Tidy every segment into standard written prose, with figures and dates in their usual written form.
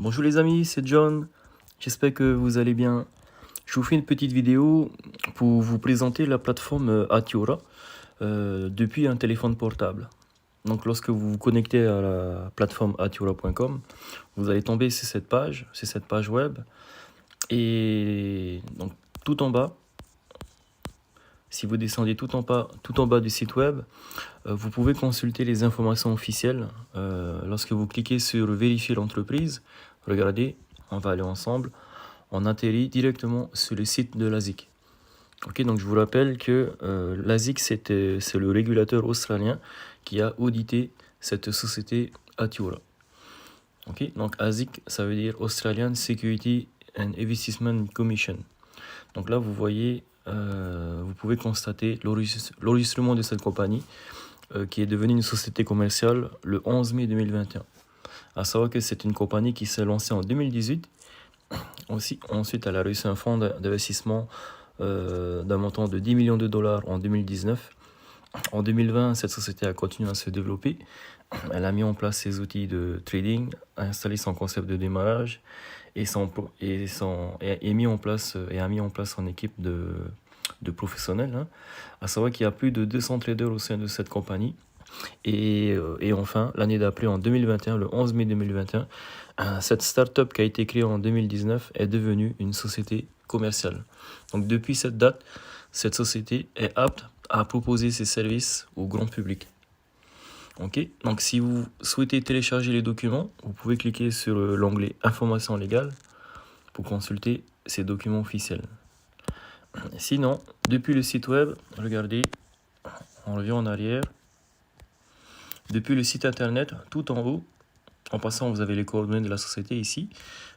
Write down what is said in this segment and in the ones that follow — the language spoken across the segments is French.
Bonjour les amis, c'est John. J'espère que vous allez bien. Je vous fais une petite vidéo pour vous présenter la plateforme Atiora depuis un téléphone portable. Donc lorsque vous vous connectez à la plateforme atiora.com, vous allez tomber sur cette page web. Et donc tout en bas, si vous descendez tout en bas du site web, vous pouvez consulter les informations officielles. Lorsque vous cliquez sur vérifier l'entreprise, regardez, on va aller ensemble. On atterrit directement sur le site de l'ASIC. Ok, donc je vous rappelle que l'ASIC, c'est le régulateur australien qui a audité cette société Atiora. Ok, donc ASIC, ça veut dire Australian Security and Investment Commission. Donc là, vous voyez, vous pouvez constater l'enregistrement de cette compagnie qui est devenue une société commerciale le 11 mai 2021. À savoir que c'est une compagnie qui s'est lancée en 2018. Ensuite, elle a reçu un fonds d'investissement d'un montant de 10 millions de dollars en 2019. En 2020, cette société a continué à se développer. Elle a mis en place ses outils de trading, a installé son concept de démarrage et a mis en place son équipe de professionnels. À savoir qu'il y a plus de 200 traders au sein de cette compagnie. Et enfin, l'année d'après, en 2021, le 11 mai 2021, cette start-up qui a été créée en 2019 est devenue une société commerciale. Donc depuis cette date, cette société est apte à proposer ses services au grand public. Ok, donc si vous souhaitez télécharger les documents, vous pouvez cliquer sur l'onglet Informations légales pour consulter ces documents officiels. Sinon, depuis le site web, regardez, on revient en arrière. Depuis le site internet, tout en haut, en passant, vous avez les coordonnées de la société ici.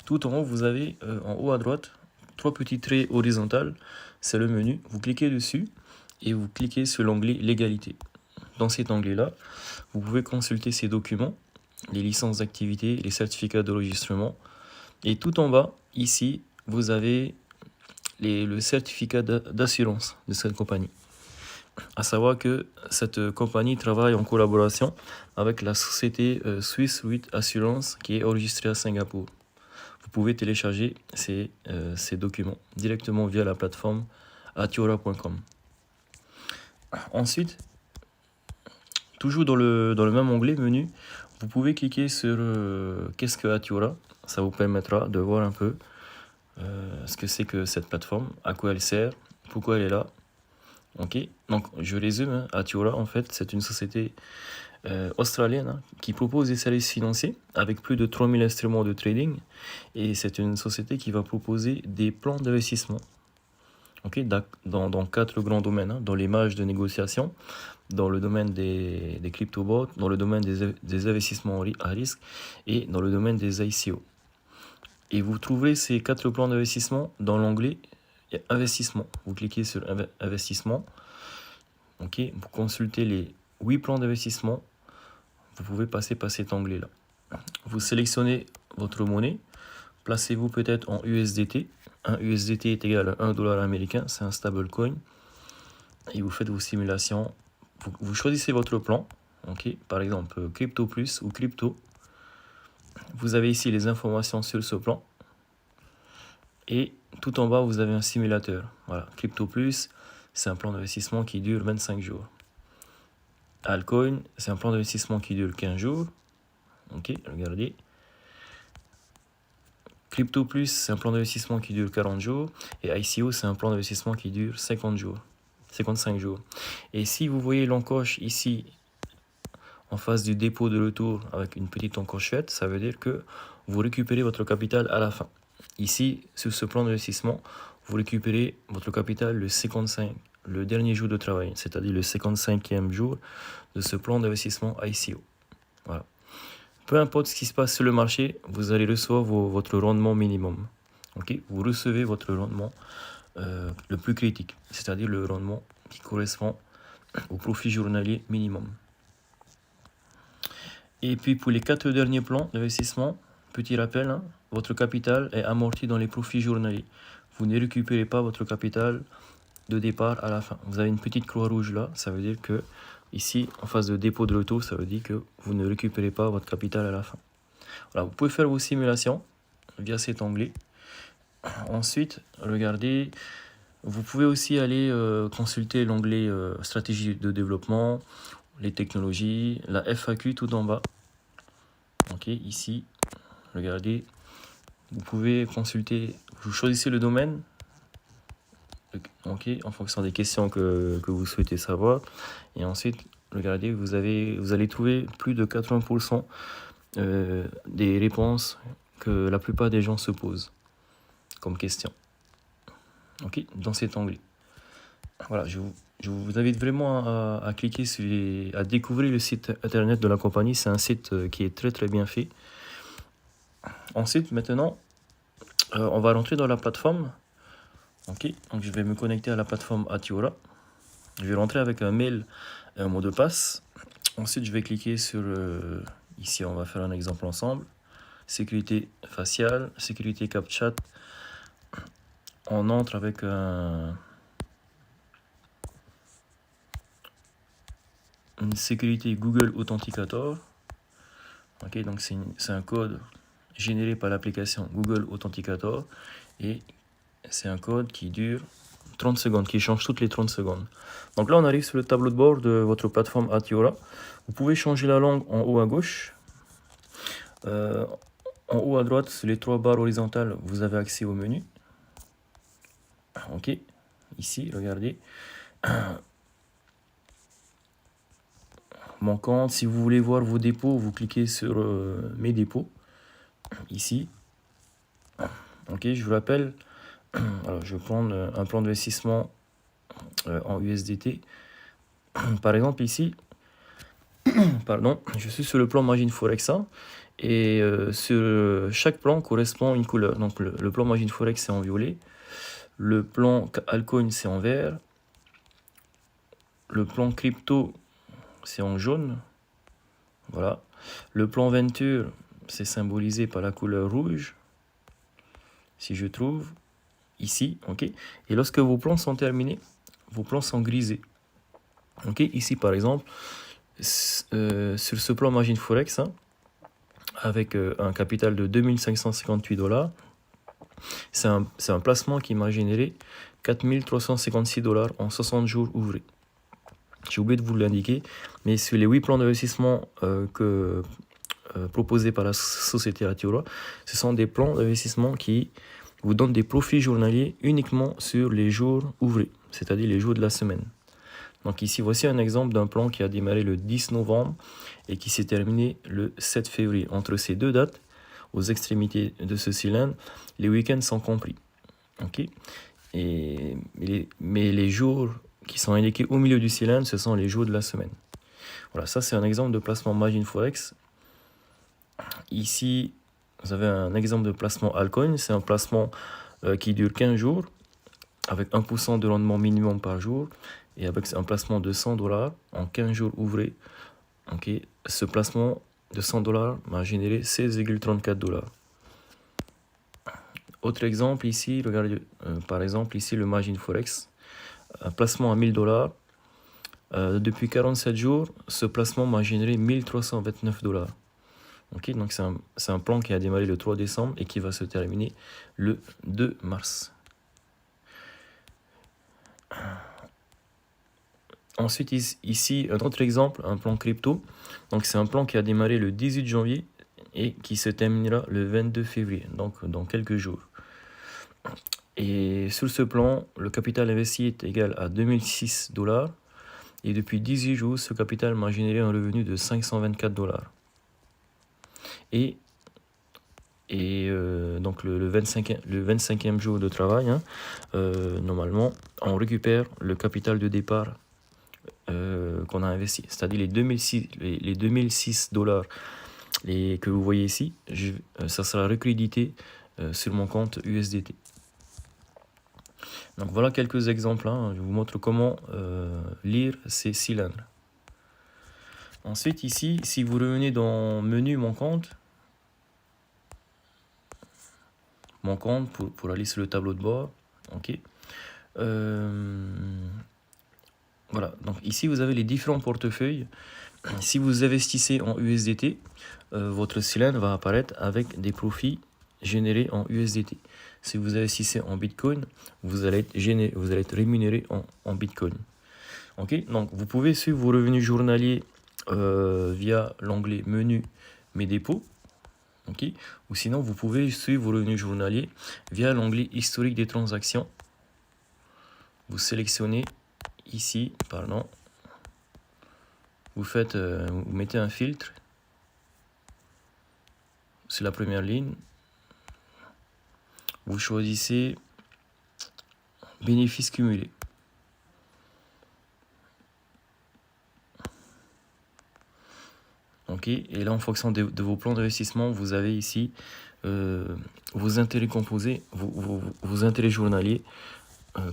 Tout en haut, vous avez en haut à droite 3 petits traits horizontaux. C'est le menu. Vous cliquez dessus et vous cliquez sur l'onglet Légalité. Dans cet onglet-là, vous pouvez consulter ces documents, les licences d'activité, les certificats d'enregistrement. Et tout en bas, ici, vous avez le certificat d'assurance de cette compagnie. À savoir que cette compagnie travaille en collaboration avec la société Swiss Re Assurance qui est enregistrée à Singapour. Vous pouvez télécharger ces documents directement via la plateforme atiora.com. Ensuite, toujours dans le même onglet menu, vous pouvez cliquer sur qu'est-ce que Atiora. Ça vous permettra de voir un peu ce que c'est que cette plateforme, à quoi elle sert, pourquoi elle est là. Ok, donc je résume, Atiora en fait c'est une société australienne qui propose des services financiers avec plus de 3000 instruments de trading et c'est une société qui va proposer des plans d'investissement dans 4 grands domaines, dans les marges de négociation, dans le domaine des crypto-bots, dans le domaine des investissements à risque et dans le domaine des ICO. Et vous trouverez ces 4 plans d'investissement dans l'onglet Investissement. Vous cliquez sur Investissement. Ok, vous consultez les 8 plans d'investissement. Vous pouvez passer par cet onglet-là. Vous sélectionnez votre monnaie. Placez-vous peut-être en USDT. Un USDT est égal à 1 dollar américain. C'est un stablecoin. Et vous faites vos simulations. Vous choisissez votre plan. Ok, par exemple, Crypto Plus ou Crypto. Vous avez ici les informations sur ce plan. Et tout en bas, vous avez un simulateur. Voilà, Crypto Plus, c'est un plan d'investissement qui dure 25 jours. Altcoin, c'est un plan d'investissement qui dure 15 jours. Ok, regardez. Crypto Plus, c'est un plan d'investissement qui dure 40 jours. Et ICO, c'est un plan d'investissement qui dure 50 jours. 55 jours. Et si vous voyez l'encoche ici, en face du dépôt de retour, avec une petite encochette, ça veut dire que vous récupérez votre capital à la fin. Ici, sur ce plan d'investissement, vous récupérez votre capital le dernier jour de travail, c'est-à-dire le 55e jour de ce plan d'investissement ICO. Voilà. Peu importe ce qui se passe sur le marché, vous allez recevoir votre rendement minimum. Okay, vous recevez votre rendement le plus critique, c'est-à-dire le rendement qui correspond au profit journalier minimum. Et puis pour les 4 derniers plans d'investissement, petit rappel, votre capital est amorti dans les profits journaliers. Vous ne récupérez pas votre capital de départ à la fin. Vous avez une petite croix rouge là, ça veut dire que ici, en phase de dépôt de retour, ça veut dire que vous ne récupérez pas votre capital à la fin. Voilà, vous pouvez faire vos simulations via cet onglet. Ensuite, regardez, vous pouvez aussi aller consulter l'onglet stratégie de développement, les technologies, la FAQ tout en bas. Ok, ici, regardez, vous pouvez consulter, vous choisissez le domaine, ok, en fonction des questions que vous souhaitez savoir. Et ensuite, regardez, vous allez trouver plus de 80% des réponses que la plupart des gens se posent comme question. Ok, dans cet onglet. Voilà, je vous invite vraiment à cliquer à découvrir le site internet de la compagnie. C'est un site qui est très très bien fait. Ensuite, maintenant, on va rentrer dans la plateforme. Ok, donc je vais me connecter à la plateforme Atiora. Je vais rentrer avec un mail et un mot de passe. Ensuite, je vais cliquer sur ici, on va faire un exemple ensemble. Sécurité faciale, sécurité CAPTCHA. On entre avec une sécurité Google Authenticator. Ok, donc c'est un code généré par l'application Google Authenticator et c'est un code qui dure 30 secondes, qui change toutes les 30 secondes. Donc là, on arrive sur le tableau de bord de votre plateforme Atiora. Vous pouvez changer la langue en haut à gauche. En haut à droite, sur les 3 barres horizontales, vous avez accès au menu. Ok, ici, regardez. Mon compte, si vous voulez voir vos dépôts, vous cliquez sur mes dépôts, ici. Ok, je vous rappelle, alors je vais prendre un plan d'investissement en USDT. Par exemple, ici, pardon, je suis sur le plan Margin Forex 1 et sur chaque plan correspond une couleur. Donc le plan Margin Forex c'est en violet, le plan Altcoin c'est en vert, le plan crypto c'est en jaune, voilà. Le plan Venture c'est symbolisé par la couleur rouge, si je trouve, ici, ok. Et lorsque vos plans sont terminés, vos plans sont grisés. Ok, ici par exemple, sur ce plan Margin Forex, hein, avec un capital de 2558 $, c'est un placement qui m'a généré 4356 $ en 60 jours ouvrés. J'ai oublié de vous l'indiquer, mais sur les 8 plans d'investissement proposés par la société Atiora, ce sont des plans d'investissement qui vous donnent des profits journaliers uniquement sur les jours ouvrés, c'est-à-dire les jours de la semaine. Donc ici, voici un exemple d'un plan qui a démarré le 10 novembre et qui s'est terminé le 7 février. Entre ces deux dates, aux extrémités de ce cylindre, les week-ends sont compris. Okay, mais les jours qui sont indiqués au milieu du cylindre, ce sont les jours de la semaine. Voilà, ça c'est un exemple de placement Margin Forex. Ici, vous avez un exemple de placement Altcoin. C'est un placement qui dure 15 jours, avec 1% de rendement minimum par jour, et avec un placement de 100 $ en 15 jours ouvrés. Okay, ce placement de 100 $ m'a généré 16,34 $. Autre exemple ici, regardez, par exemple ici le Margin Forex, un placement à 1000 $. Depuis 47 jours, ce placement m'a généré 1329 $. Okay, donc c'est un plan qui a démarré le 3 décembre et qui va se terminer le 2 mars. Ensuite, ici, un autre exemple, un plan crypto. Donc, c'est un plan qui a démarré le 18 janvier et qui se terminera le 22 février, donc dans quelques jours. Et sur ce plan, le capital investi est égal à 2006 $. Et depuis 18 jours, ce capital m'a généré un revenu de 524 $. Et donc le 25e jour de travail, hein, normalement, on récupère le capital de départ qu'on a investi, c'est-à-dire les 2006 $ que vous voyez ici, ça sera recrédité sur mon compte USDT. Donc voilà quelques exemples, hein. Je vous montre comment lire ces cylindres. Ensuite ici, si vous revenez dans menu mon compte pour aller sur le tableau de bord, ok. Voilà, donc ici vous avez les différents portefeuilles. Si vous investissez en USDT, votre cylindre va apparaître avec des profits généré en USDT. Si vous investissez en Bitcoin, vous allez être rémunéré en Bitcoin. Ok, donc vous pouvez suivre vos revenus journaliers via l'onglet menu mes dépôts. Ok, ou sinon vous pouvez suivre vos revenus journaliers via l'onglet historique des transactions. Vous sélectionnez ici, pardon, vous mettez un filtre sur la première ligne, vous choisissez bénéfices cumulés. Ok, et là en fonction de vos plans d'investissement, vous avez ici vos intérêts composés, vos intérêts journaliers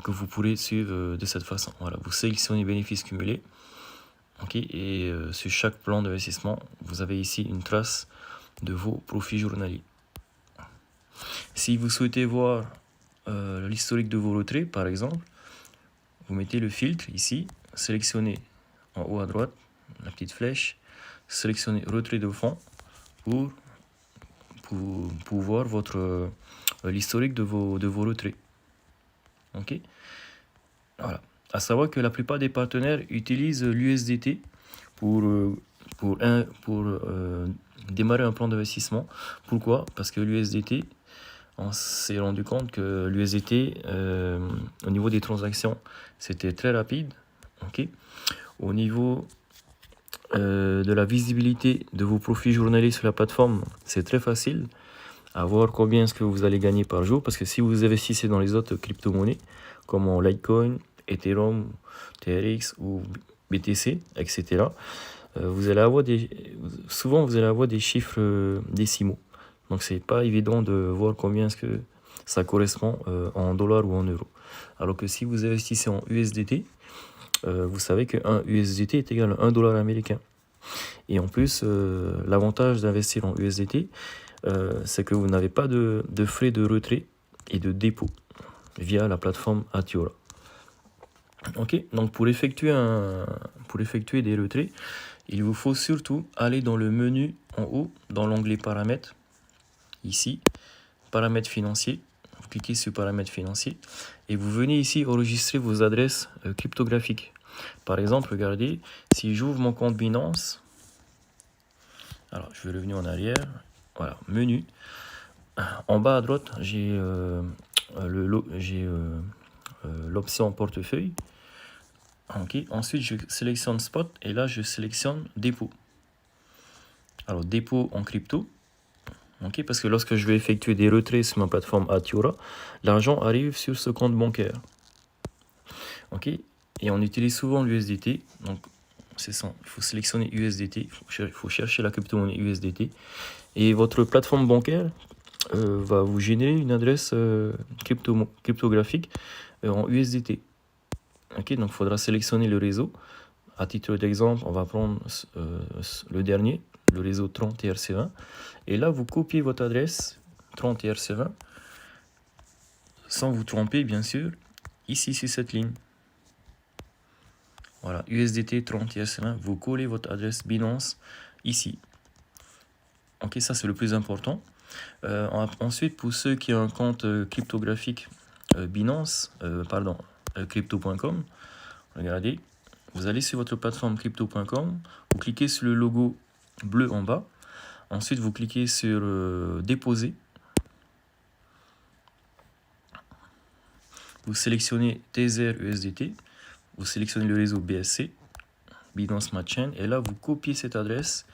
que vous pourrez suivre de cette façon. Voilà, vous sélectionnez bénéfices cumulés. Ok, et sur chaque plan d'investissement, vous avez ici une trace de vos profits journaliers. Si vous souhaitez voir l'historique de vos retraits, par exemple, vous mettez le filtre ici, sélectionnez en haut à droite la petite flèche, sélectionnez retrait de fonds pour voir l'historique de vos retraits. Ok, voilà. À savoir que la plupart des partenaires utilisent l'USDT pour démarrer un plan d'investissement. Pourquoi? Parce que l'USDT, on s'est rendu compte que l'USDT, au niveau des transactions, c'était très rapide. Okay. Au niveau de la visibilité de vos profits journaliers sur la plateforme, c'est très facile à voir combien est-ce que vous allez gagner par jour, parce que si vous investissez dans les autres crypto-monnaies, comme en Litecoin, Ethereum, TRX ou BTC, etc., vous allez avoir souvent des chiffres décimaux. Donc c'est pas évident de voir combien est-ce que ça correspond en dollars ou en euros. Alors que si vous investissez en USDT, vous savez qu'un USDT est égal à 1 dollar américain. Et en plus, l'avantage d'investir en USDT, c'est que vous n'avez pas de frais de retrait et de dépôt via la plateforme Atiora. Ok, donc pour effectuer des retraits, il vous faut surtout aller dans le menu en haut, dans l'onglet paramètres, ici, paramètres financiers. Vous cliquez sur paramètres financiers et vous venez ici enregistrer vos adresses cryptographiques. Par exemple, regardez, si j'ouvre mon compte Binance, alors je vais revenir en arrière, voilà, menu. En bas à droite, j'ai l'option portefeuille. Okay. Ensuite, je sélectionne spot et là, je sélectionne dépôt. Alors, dépôt en crypto. Okay, parce que lorsque je vais effectuer des retraits sur ma plateforme Atiora, l'argent arrive sur ce compte bancaire. Okay. Et on utilise souvent l'USDT. Donc, c'est ça. Il faut sélectionner USDT. Il faut chercher la crypto-monnaie USDT. Et votre plateforme bancaire va vous générer une adresse cryptographique en USDT. Ok, donc il faudra sélectionner le réseau. À titre d'exemple, on va prendre le dernier, le réseau 30 ERC20. Et là, vous copiez votre adresse 30 ERC20, sans vous tromper, bien sûr, ici sur cette ligne. Voilà, USDT 30 ERC20, vous collez votre adresse Binance ici. Ok, ça c'est le plus important. Ensuite, pour ceux qui ont un compte cryptographique Binance, crypto.com, regardez, vous allez sur votre plateforme crypto.com, vous cliquez sur le logo bleu en bas, ensuite vous cliquez sur déposer, vous sélectionnez Tether USDT, vous sélectionnez le réseau BSC, Binance Smart Chain, et là vous copiez cette adresse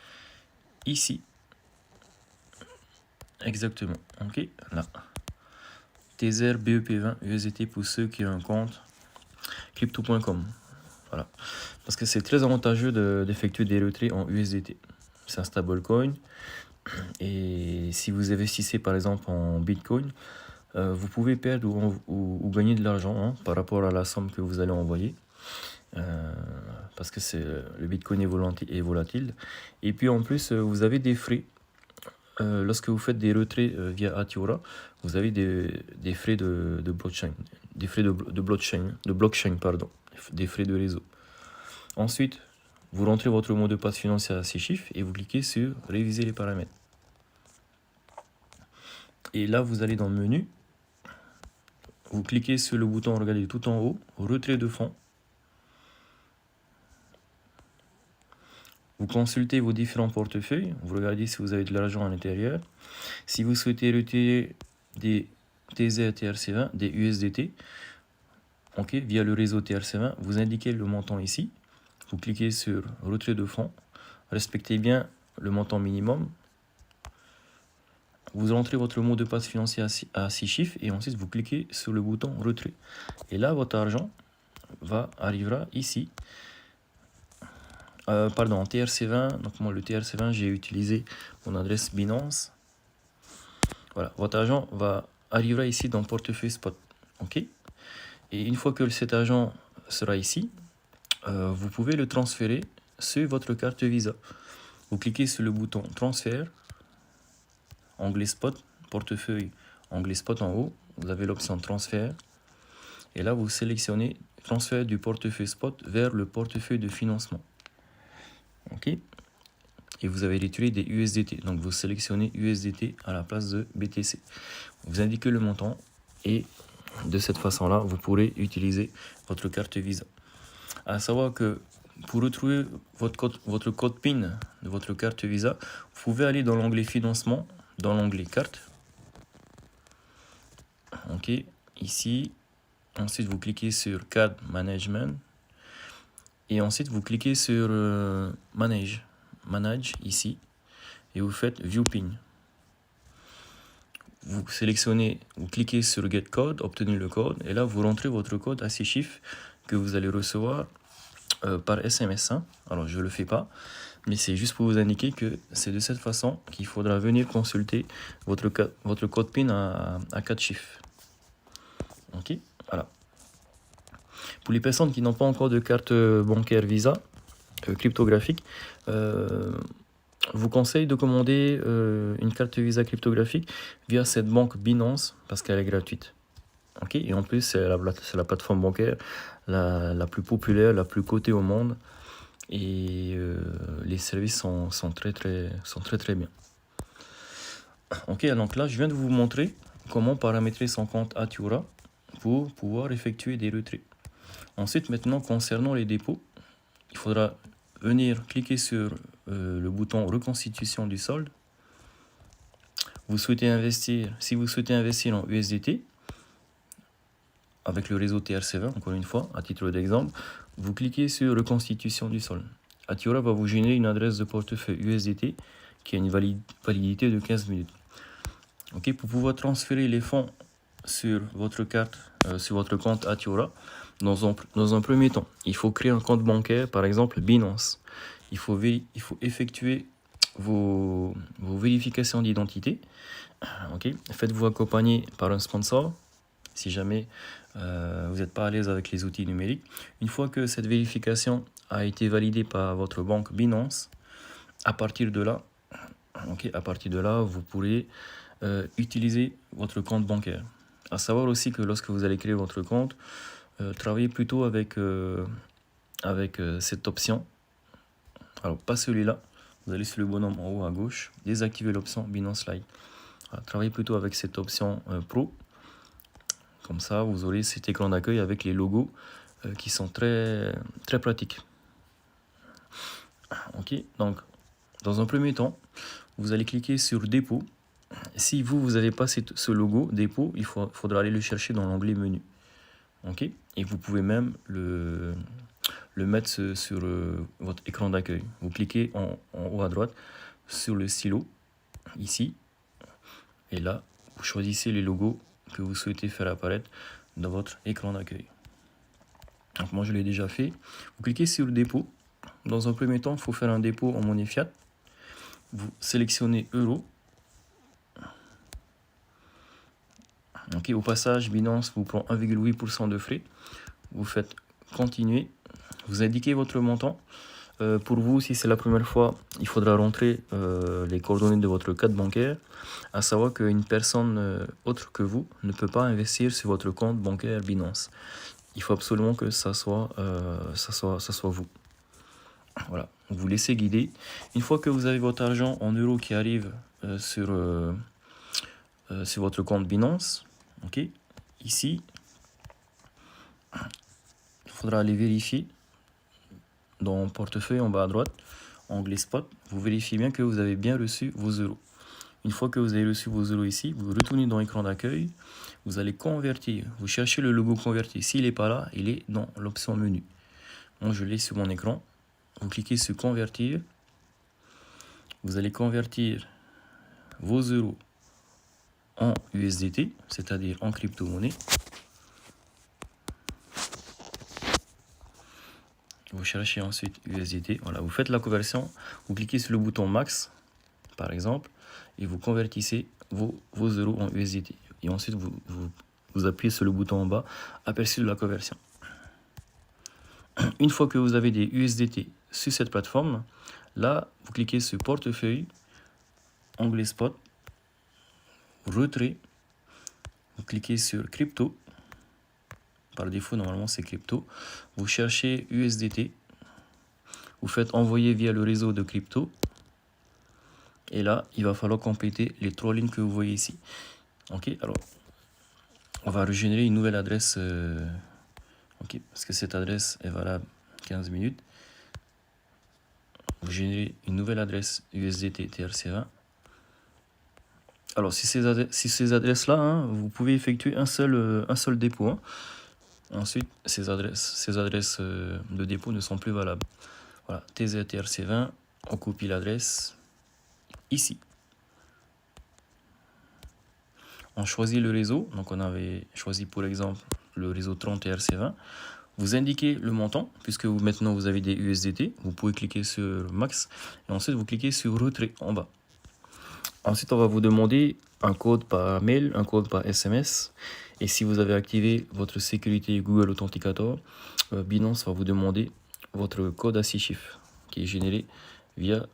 ici. Exactement, ok, là. Tether BEP20 USDT pour ceux qui ont un compte crypto.com. Voilà. Parce que c'est très avantageux d'effectuer des retraits en USDT. C'est un stablecoin. Et si vous investissez par exemple en Bitcoin, vous pouvez perdre ou gagner de l'argent par rapport à la somme que vous allez envoyer. Parce que le Bitcoin est volatile. Et puis en plus, vous avez des frais. Lorsque vous faites des retraits via Atiora, vous avez des frais de blockchain, des frais de blockchain, pardon, des frais de réseau. Ensuite, vous rentrez votre mot de passe financier à 6 chiffres et vous cliquez sur réviser les paramètres. Et là, vous allez dans le menu. Vous cliquez sur le bouton, regardez tout en haut, retrait de fonds. Vous consultez vos différents portefeuilles. Vous regardez si vous avez de l'argent à l'intérieur. Si vous souhaitez retirer des TZ TRC20, des USDT, via le réseau TRC20, vous indiquez le montant ici. Vous cliquez sur retrait de fonds. Respectez bien le montant minimum. Vous rentrez votre mot de passe financier à 6 chiffres et ensuite vous cliquez sur le bouton retrait. Et là, votre argent arrivera ici. Pardon, TRC20. Donc moi, le TRC20, j'ai utilisé mon adresse Binance. Voilà, votre argent arrivera ici dans portefeuille spot. Et une fois que cet argent sera ici, vous pouvez le transférer sur votre carte Visa. Vous cliquez sur le bouton transfert, onglet spot, portefeuille, onglet spot en haut. Vous avez l'option transfert. Et là, vous sélectionnez transfert du portefeuille spot vers le portefeuille de financement. Et vous avez retiré des USDT. Donc vous sélectionnez USDT à la place de BTC. Vous indiquez le montant et de cette façon-là, vous pourrez utiliser votre carte Visa. À savoir que pour retrouver votre code PIN de votre carte Visa, vous pouvez aller dans l'onglet financement, dans l'onglet carte. Ici. Ensuite, vous cliquez sur Card Management. Et ensuite, vous cliquez sur Manage ici. Et vous faites View PIN. Vous sélectionnez, vous cliquez sur Get Code, obtenir le code. Et là, vous rentrez votre code à 6 chiffres que vous allez recevoir par SMS. Alors, je ne le fais pas. Mais c'est juste pour vous indiquer que c'est de cette façon qu'il faudra venir consulter votre code PIN à 4 chiffres. Voilà. Pour les personnes qui n'ont pas encore de carte bancaire Visa cryptographique, vous conseille de commander une carte Visa cryptographique via cette banque Binance parce qu'elle est gratuite. Et en plus, c'est la plateforme bancaire la plus populaire, la plus cotée au monde. Et les services sont très bien. Donc là, je viens de vous montrer comment paramétrer son compte Atiora pour pouvoir effectuer des retraits. Ensuite, maintenant, concernant les dépôts, il faudra venir cliquer sur le bouton reconstitution du solde. Si vous souhaitez investir en USDT, avec le réseau TRC20, encore une fois, à titre d'exemple, vous cliquez sur reconstitution du solde. Atiora va vous générer une adresse de portefeuille USDT qui a une validité de 15 minutes. Pour pouvoir transférer les fonds sur votre carte, sur votre compte Atiora, dans un premier temps, il faut créer un compte bancaire, par exemple Binance. Il faut effectuer vos vérifications d'identité. Faites-vous accompagner par un sponsor si jamais vous n'êtes pas à l'aise avec les outils numériques. Une fois que cette vérification a été validée par votre banque Binance, à partir de là, vous pourrez utiliser votre compte bancaire. À savoir aussi que lorsque vous allez créer votre compte, travaillez plutôt avec cette option. Alors, pas celui-là. Vous allez sur le bonhomme en haut à gauche, désactivez l'option Binance Lite. Travaillez plutôt avec cette option Pro. Comme ça, vous aurez cet écran d'accueil avec les logos qui sont très pratiques. Donc, dans un premier temps, vous allez cliquer sur Dépôt. Si vous n'avez pas ce logo Dépôt, il faudra aller le chercher dans l'onglet Menu. Et vous pouvez même le mettre sur votre écran d'accueil. Vous cliquez en haut à droite sur le stylo, ici. Et là, vous choisissez les logos que vous souhaitez faire apparaître dans votre écran d'accueil. Donc moi, je l'ai déjà fait. Vous cliquez sur Dépôt. Dans un premier temps, il faut faire un dépôt en monnaie fiat. Vous sélectionnez Euro. Au passage, Binance vous prend 1,8% de frais. Vous faites continuer. Vous indiquez votre montant. Pour vous, si c'est la première fois, il faudra rentrer les coordonnées de votre carte bancaire. À savoir qu'une personne autre que vous ne peut pas investir sur votre compte bancaire Binance. Il faut absolument que ça soit vous. Voilà, vous laissez guider. Une fois que vous avez votre argent en euros qui arrive sur votre compte Binance. Ok, ici, il faudra aller vérifier dans portefeuille en bas à droite, onglet spot. Vous vérifiez bien que vous avez bien reçu vos euros. Une fois que vous avez reçu vos euros ici, vous retournez dans l'écran d'accueil, vous allez convertir. Vous cherchez le logo convertir. S'il n'est pas là, il est dans l'option menu. Moi, je l'ai sur mon écran. Vous cliquez sur convertir. Vous allez convertir vos euros en USDT, c'est-à-dire en crypto-monnaie. Vous cherchez ensuite USDT. Voilà, vous faites la conversion. Vous cliquez sur le bouton max, par exemple, et vous convertissez vos euros en USDT. Et ensuite, vous appuyez sur le bouton en bas, aperçu de la conversion. Une fois que vous avez des USDT sur cette plateforme, là, vous cliquez sur portefeuille, onglet spot, retrait, vous cliquez sur crypto. Par défaut, normalement, c'est crypto. Vous cherchez USDT. Vous faites envoyer via le réseau de crypto. Et là, il va falloir compléter les 3 lignes que vous voyez ici. Ok, alors, on va régénérer une nouvelle adresse. Ok, parce que cette adresse est valable 15 minutes. Vous générez une nouvelle adresse USDT TRC20. Alors, si ces adresses-là, hein, vous pouvez effectuer un seul dépôt. Hein. Ensuite, ces adresses de dépôt ne sont plus valables. Voilà, TZTRC20, on copie l'adresse ici. On choisit le réseau, donc on avait choisi pour exemple le réseau 30 TRC20. Vous indiquez le montant, puisque maintenant vous avez des USDT, vous pouvez cliquer sur max, et ensuite vous cliquez sur retrait en bas. Ensuite, on va vous demander un code par mail, un code par SMS. Et si vous avez activé votre sécurité Google Authenticator, Binance va vous demander votre code à 6 chiffres qui est généré via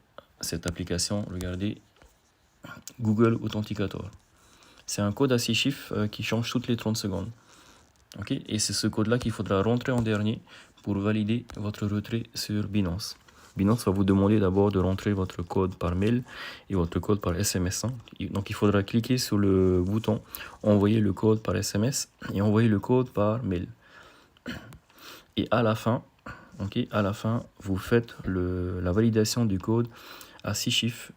cette application. Regardez, Google Authenticator. C'est un code à 6 chiffres qui change toutes les 30 secondes. Okay? Et c'est ce code-là qu'il faudra rentrer en dernier pour valider votre retrait sur Binance. Binance va vous demander d'abord de rentrer votre code par mail et votre code par SMS. Hein. Donc il faudra cliquer sur le bouton envoyer le code par SMS et envoyer le code par mail. Et à la fin, vous faites la validation du code à 6 chiffres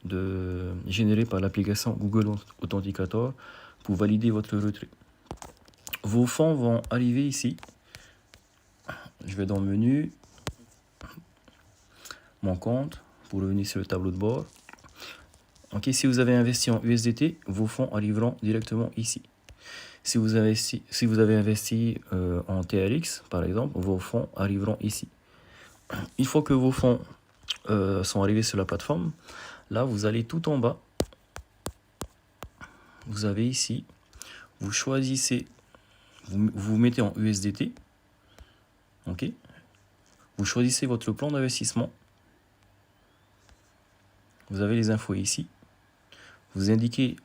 généré par l'application Google Authenticator pour valider votre retrait. Vos fonds vont arriver ici. Je vais dans le menu, mon compte, pour revenir sur le tableau de bord. Ok, si vous avez investi en USDT, vos fonds arriveront directement ici. Si vous avez investi en TRX, par exemple, vos fonds arriveront ici. Une fois que vos fonds sont arrivés sur la plateforme, là, vous allez tout en bas. Vous avez ici, vous choisissez, vous mettez en USDT. Ok. Vous choisissez votre plan d'investissement. Vous avez les infos ici. Vous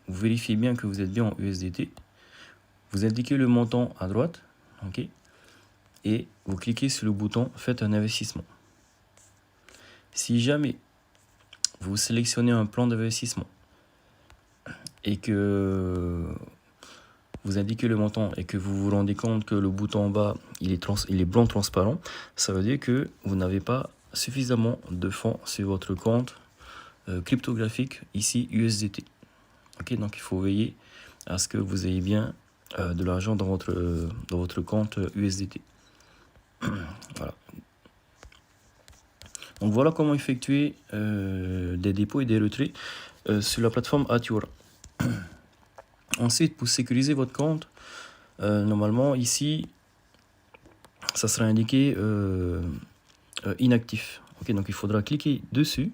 vérifiez bien que vous êtes bien en USDT. Vous indiquez le montant à droite. Ok. Et vous cliquez sur le bouton Faites un investissement. Si jamais vous sélectionnez un plan d'investissement et que vous indiquez le montant et que vous vous rendez compte que le bouton en bas il est blanc transparent, ça veut dire que vous n'avez pas suffisamment de fonds sur votre compte cryptographique ici USDT. Ok, donc il faut veiller à ce que vous ayez bien de l'argent dans votre compte USDT. Voilà. Donc voilà comment effectuer des dépôts et des retraits sur la plateforme Atiora. Ensuite, pour sécuriser votre compte, normalement ici, ça sera indiqué inactif. Okay, donc il faudra cliquer dessus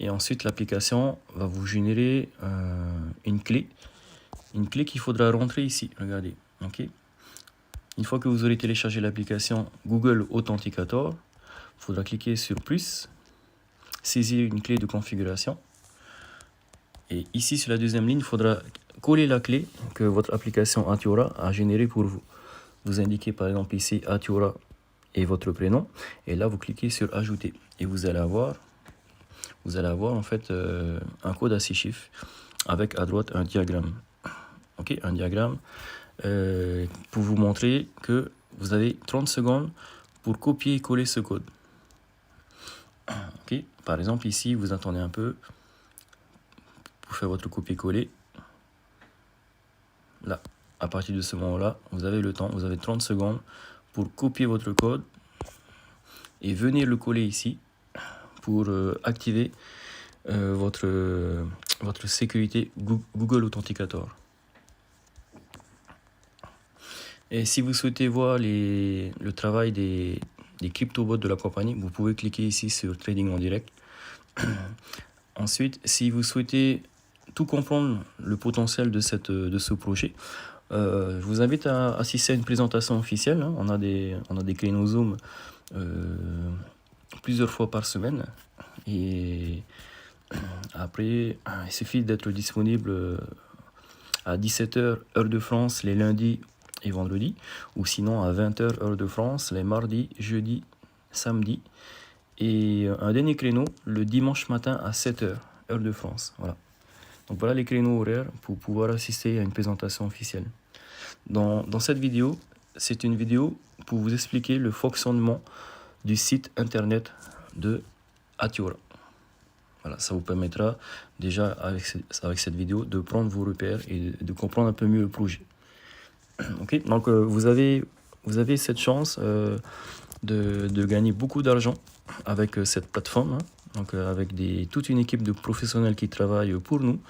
et ensuite l'application va vous générer une clé qu'il faudra rentrer ici. Regardez. Okay. Une fois que vous aurez téléchargé l'application Google Authenticator, il faudra cliquer sur plus, saisir une clé de configuration. Et ici, sur la deuxième ligne, il faudra coller la clé que votre application Atiora a générée pour vous. Vous indiquez par exemple ici Atiora et votre prénom. Et là, vous cliquez sur ajouter. Et vous allez avoir en fait un code à 6 chiffres avec à droite un diagramme. ok, un diagramme pour vous montrer que vous avez 30 secondes pour copier et coller ce code. Ok, par exemple ici, vous attendez un peu pour faire votre copier-coller. Là, à partir de ce moment-là, vous avez le temps, vous avez 30 secondes pour copier votre code et venir le coller ici pour activer votre sécurité Google Authenticator. Et si vous souhaitez voir le travail des crypto-bots de la compagnie, vous pouvez cliquer ici sur Trading en direct. Ensuite, si vous souhaitez tout comprendre le potentiel de ce projet, je vous invite à assister à une présentation officielle. Hein. On a des créneaux Zoom plusieurs fois par semaine. Et après, il suffit d'être disponible à 17h heure de France les lundis et vendredis, ou sinon à 20h heure de France les mardis, jeudis, samedis, et un dernier créneau le dimanche matin à 7h heure de France. Voilà. Donc voilà les créneaux horaires pour pouvoir assister à une présentation officielle. Dans cette vidéo, c'est une vidéo pour vous expliquer le fonctionnement du site internet de Atiora. Voilà, ça vous permettra déjà avec cette vidéo de prendre vos repères et de comprendre un peu mieux le projet. Ok, donc vous avez cette chance de gagner beaucoup d'argent avec cette plateforme, hein. Donc avec toute une équipe de professionnels qui travaillent pour nous.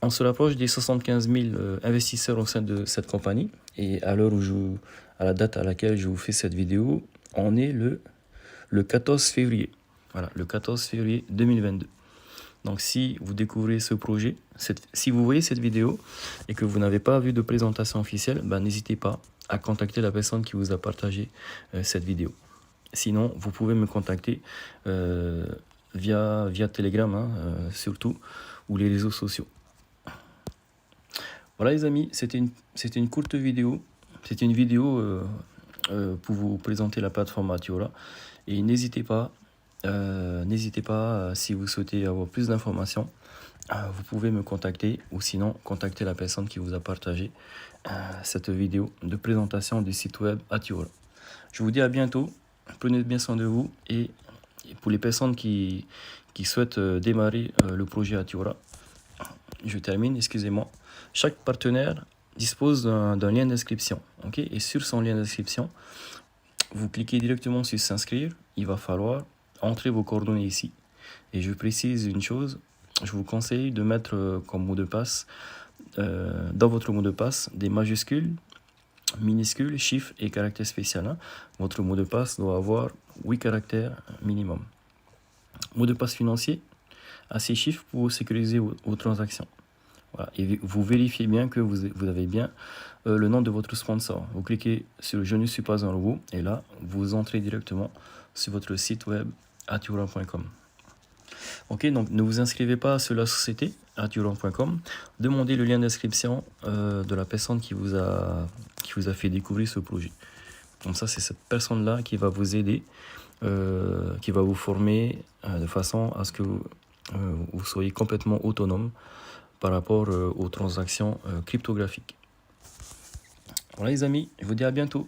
On se rapproche des 75 000 investisseurs au sein de cette compagnie. Et à la date à laquelle je vous fais cette vidéo, on est le 14 février. Voilà, le 14 février 2022. Donc si vous découvrez ce projet, si vous voyez cette vidéo et que vous n'avez pas vu de présentation officielle, ben, n'hésitez pas à contacter la personne qui vous a partagé cette vidéo. Sinon, vous pouvez me contacter via Telegram, hein, surtout, ou les réseaux sociaux. Voilà les amis, c'était une courte vidéo. C'était une vidéo pour vous présenter la plateforme Atiora. Et n'hésitez pas, si vous souhaitez avoir plus d'informations, vous pouvez me contacter ou sinon contacter la personne qui vous a partagé cette vidéo de présentation du site web Atiora. Je vous dis à bientôt, prenez bien soin de vous et pour les personnes qui souhaitent démarrer le projet Atiora, je termine, excusez-moi. Chaque partenaire dispose d'un lien d'inscription, ok? Et sur son lien d'inscription, vous cliquez directement sur s'inscrire. Il va falloir entrer vos coordonnées ici. Et je précise une chose, je vous conseille de mettre comme mot de passe, dans votre mot de passe, des majuscules, minuscules, chiffres et caractères spéciaux. Hein. Votre mot de passe doit avoir 8 caractères minimum. Mot de passe financier, à 6 chiffres pour sécuriser vos transactions. Voilà. Et vous vérifiez bien que vous avez bien le nom de votre sponsor. Vous cliquez sur « Je ne suis pas un robot » et là, vous entrez directement sur votre site web atiora.com. Ok, donc ne vous inscrivez pas sur la société atiora.com. Demandez le lien d'inscription de la personne qui vous a fait découvrir ce projet. Comme ça, c'est cette personne-là qui va vous aider, qui va vous former de façon à ce que vous soyez complètement autonome par rapport aux transactions cryptographiques. Voilà les amis, je vous dis à bientôt.